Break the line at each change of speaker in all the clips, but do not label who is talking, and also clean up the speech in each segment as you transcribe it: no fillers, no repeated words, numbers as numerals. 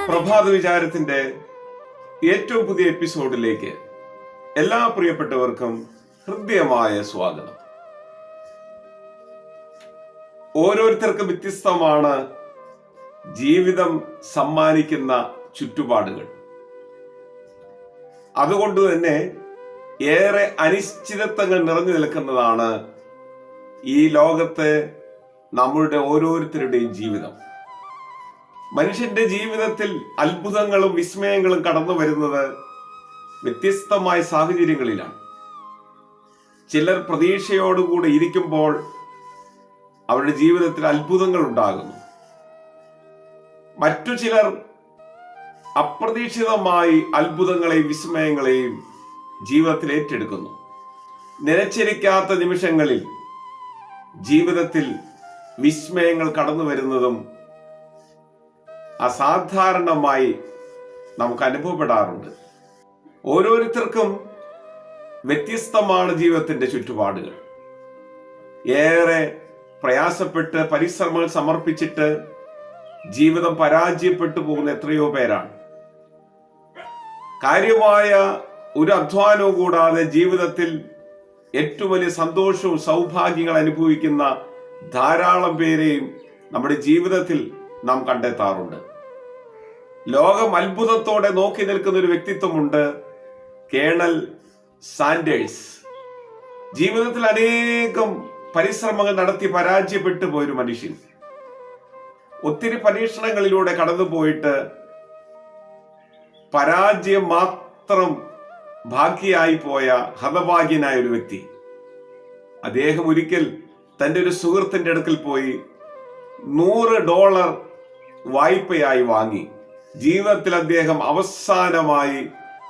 പ്രഭാത വിചാരത്തിന്റെ ഏറ്റവും പുതിയ എപ്പിസോഡിലേക്ക് എല്ലാ പ്രിയപ്പെട്ടവർക്കും ഹൃദ്യമായ സ്വാഗതം. ഓരോരുത്തർക്കും വ്യത്യസ്തമാണ് ജീവിതം സമ്മാനിക്കുന്ന ചുറ്റുപാടുകൾ. അതുകൊണ്ട് തന്നെ ഏറെ അനിശ്ചിതത്വങ്ങൾ നിറഞ്ഞു നിൽക്കുന്നതാണ് ഈ ലോകത്തെ നമ്മളുടെ ഓരോരുത്തരുടെയും ജീവിതം. മനുഷ്യന്റെ ജീവിതത്തിൽ അത്ഭുതങ്ങളും വിസ്മയങ്ങളും കടന്നു വരുന്നത് വ്യത്യസ്തമായ സാഹചര്യങ്ങളിലാണ്. ചിലർ പ്രതീക്ഷയോടുകൂടി ഇരിക്കുമ്പോൾ അവരുടെ ജീവിതത്തിൽ അത്ഭുതങ്ങൾ ഉണ്ടാകുന്നു. മറ്റു ചിലർ അപ്രതീക്ഷിതമായി അത്ഭുതങ്ങളെയും വിസ്മയങ്ങളെയും ജീവിതത്തിൽ ഏറ്റെടുക്കുന്നു. നിലച്ചിരിക്കാത്ത നിമിഷങ്ങളിൽ ജീവിതത്തിൽ വിസ്മയങ്ങൾ കടന്നു വരുന്നതും അസാധാരണമായി നമുക്ക് അനുഭവപ്പെടാറുണ്ട്. ഓരോരുത്തർക്കും വ്യത്യസ്തമാണ് ജീവിതത്തിന്റെ ചുറ്റുപാടുകൾ. ഏറെ പ്രയാസപ്പെട്ട് പരിശ്രമങ്ങൾ സമർപ്പിച്ചിട്ട് ജീവിതം പരാജയപ്പെട്ടു പോകുന്ന എത്രയോ പേരാണ്. കാര്യമായ ഒരു അധ്വാനവും കൂടാതെ ജീവിതത്തിൽ ഏറ്റവും വലിയ സന്തോഷവും സൗഭാഗ്യങ്ങൾ അനുഭവിക്കുന്ന ധാരാളം പേരെയും നമ്മുടെ ജീവിതത്തിൽ നാം കണ്ടെത്താറുണ്ട്. ലോകം അത്ഭുതത്തോടെ നോക്കി നിൽക്കുന്ന ഒരു വ്യക്തിത്വമുണ്ട്, കേണൽ സാൻഡേഴ്സ്. ജീവിതത്തിൽ അനേകം പരിശ്രമങ്ങൾ നടത്തി പരാജയപ്പെട്ടു പോയൊരു മനുഷ്യൻ. ഒത്തിരി പരീക്ഷണങ്ങളിലൂടെ കടന്നുപോയിട്ട് പരാജയം മാത്രം ഭാഗ്യമായി പോയ ഹതഭാഗ്യനായ ഒരു വ്യക്തി. അദ്ദേഹം ഒരിക്കൽ തൻ്റെ ഒരു സുഹൃത്തിന്റെ അടുക്കൽ പോയി $100 വായ്പയായി വാങ്ങി. ജീവിതത്തിൽ അദ്ദേഹം അവസാനമായി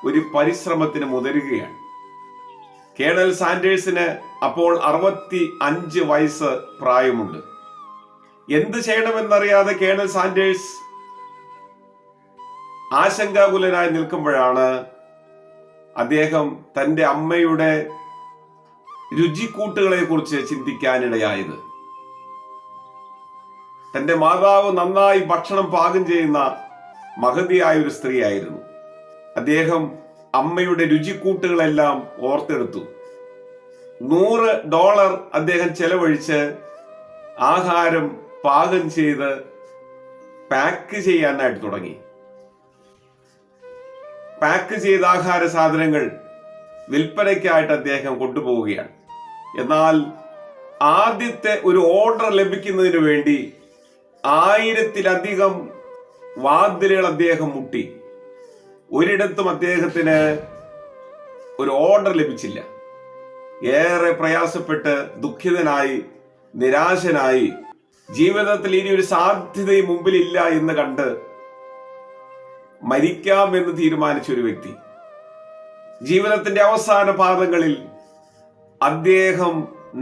ഒരു പരിശ്രമത്തിന് മുതിരുകയാണ്. കേണൽ സാൻഡേഴ്സിന് അപ്പോൾ 65 വയസ്സ് പ്രായമുണ്ട്. എന്ത് ചെയ്യണമെന്നറിയാതെ കേണൽ സാൻഡേഴ്സ് ആശങ്കാകുലനായി നിൽക്കുമ്പോഴാണ് അദ്ദേഹം തൻ്റെ അമ്മയുടെ രുചിക്കൂട്ടുകളെ കുറിച്ച് ചിന്തിക്കാനിടയായത്. തന്റെ മാതാവ് നന്നായി ഭക്ഷണം പാകം ചെയ്യുന്ന മഹതിയായ ഒരു സ്ത്രീയായിരുന്നു. അദ്ദേഹം അമ്മയുടെ രുചിക്കൂട്ടുകളെല്ലാം ഓർത്തെടുത്തു. $100 അദ്ദേഹം ചെലവഴിച്ച് ആഹാരം പാകം ചെയ്ത് പാക്ക് ചെയ്യാനായിട്ട് തുടങ്ങി. പാക്ക് ചെയ്ത ആഹാര സാധനങ്ങൾ വിൽപ്പനയ്ക്കായിട്ട് അദ്ദേഹം കൊണ്ടുപോവുകയാണ്. എന്നാൽ ആദ്യത്തെ ഒരു ഓർഡർ ലഭിക്കുന്നതിന് വേണ്ടി 1000-ലധികം വാതിലുകൾ അദ്ദേഹം മുട്ടി. ഒരിടത്തും അദ്ദേഹത്തിന് ഒരു ഓർഡർ ലഭിച്ചില്ല. ഏറെ പ്രയാസപ്പെട്ട് ദുഃഖിതനായി നിരാശനായി ജീവിതത്തിൽ ഇനി ഒരു സാധ്യതയും മുമ്പിലില്ല എന്ന് കണ്ട് മരിക്കാമെന്ന് തീരുമാനിച്ച ഒരു വ്യക്തി. ജീവിതത്തിന്റെ അവസാന പാദങ്ങളിൽ അദ്ദേഹം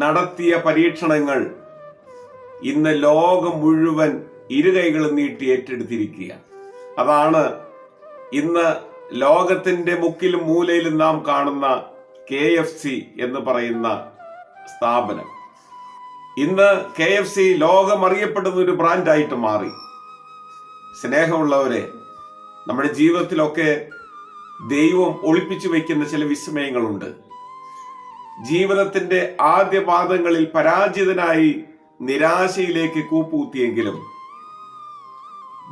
നടത്തിയ പരീക്ഷണങ്ങൾ ഇന്ന് ലോകം മുഴുവൻ ഇരുകൈകളും നീട്ടി ഏറ്റെടുത്തിരിക്കുക. അതാണ് ഇന്ന് ലോകത്തിന്റെ മുക്കിലും മൂലയിലും നാം കാണുന്ന KFC എന്ന് പറയുന്ന സ്ഥാപനം. ഇന്ന് KFC ലോകം അറിയപ്പെടുന്ന ഒരു ബ്രാൻഡായിട്ട് മാറി. സ്നേഹമുള്ളവരെ, നമ്മുടെ ജീവിതത്തിലൊക്കെ ദൈവം ഒളിപ്പിച്ചു വയ്ക്കുന്ന ചില വിസ്മയങ്ങളുണ്ട്. ജീവിതത്തിന്റെ ആദ്യ പാദങ്ങളിൽ പരാജിതനായി നിരാശയിലേക്ക് കൂപ്പുകുത്തിയെങ്കിലും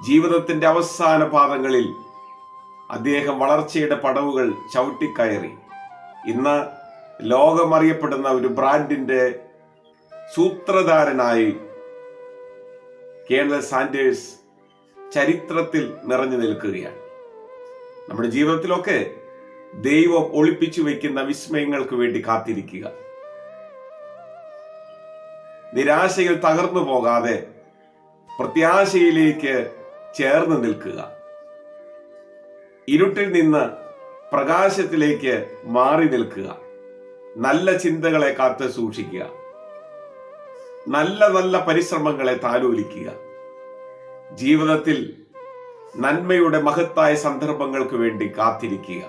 ജീവിതത്തിന്റെ അവസാന പാദങ്ങളിൽ അദ്ദേഹം വളർച്ചയുടെ പടവുകൾ ചവിട്ടിക്കയറി. ഇന്ന് ലോകമറിയപ്പെടുന്ന ഒരു ബ്രാൻഡിന്റെ സൂത്രധാരനായി കേണൽ സാൻഡേഴ്സ് ചരിത്രത്തിൽ നിറഞ്ഞു നിൽക്കുകയാണ്. നമ്മുടെ ജീവിതത്തിലൊക്കെ ദൈവം ഒളിപ്പിച്ചു വയ്ക്കുന്ന വിസ്മയങ്ങൾക്ക് വേണ്ടി കാത്തിരിക്കുക. നിരാശയിൽ തകർന്നു പോകാതെ പ്രത്യാശയിലേക്ക് ചേർന്ന് നിൽക്കുക. ഇരുട്ടിൽ നിന്ന് പ്രകാശത്തിലേക്ക് മാറി നിൽക്കുക. നല്ല ചിന്തകളെ കാത്തു സൂക്ഷിക്കുക. നല്ല നല്ല പരിശ്രമങ്ങളെ താലോലിക്കുക. ജീവിതത്തിൽ നന്മയുടെ മഹത്തായ സന്ദർഭങ്ങൾക്ക് വേണ്ടി കാത്തിരിക്കുക.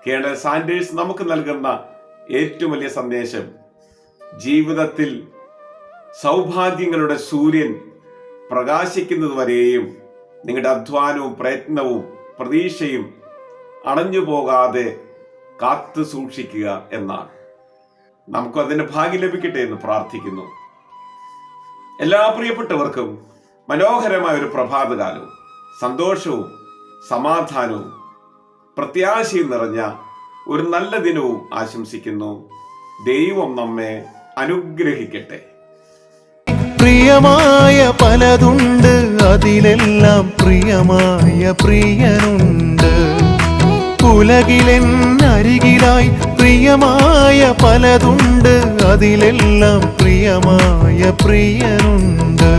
കേണൽ സാൻഡേഴ്സ് നമുക്ക് നൽകുന്ന ഏറ്റവും വലിയ സന്ദേശം, ജീവിതത്തിൽ സൗഭാഗ്യങ്ങളുടെ സൂര്യൻ പ്രകാശിക്കുന്നത് വരെയും നിങ്ങളുടെ അധ്വാനവും പ്രയത്നവും പ്രതീക്ഷയും അണഞ്ഞു പോകാതെ കാത്തു സൂക്ഷിക്കുക എന്നാണ്. നമുക്ക് അതിന് ഭാഗ്യം ലഭിക്കട്ടെ എന്ന് പ്രാർത്ഥിക്കുന്നു. എല്ലാ പ്രിയപ്പെട്ടവർക്കും മനോഹരമായ ഒരു പ്രഭാതകാലവും സന്തോഷവും സമാധാനവും പ്രത്യാശയും നിറഞ്ഞ ഒരു നല്ല ദിനവും ആശംസിക്കുന്നു. ദൈവം നമ്മെ അനുഗ്രഹിക്കട്ടെ.
പ്രിയമായ പലതുണ്ട്, അതിലെല്ലാം പ്രിയമായ പ്രിയനുണ്ട്. ഉലകിലെന്നരികിലായി പ്രിയമായ പലതുണ്ട്, അതിലെല്ലാം പ്രിയമായ പ്രിയനുണ്ട്.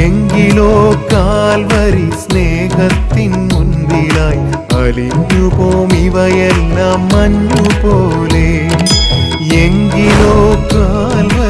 എങ്കിലോ കാൽവരി സ്നേഹത്തിൻ മുൻപിലായി അലിഞ്ഞുപോം ഇവയെല്ലാം മഞ്ഞുപോലെ. എങ്കിലോ കാൽവരി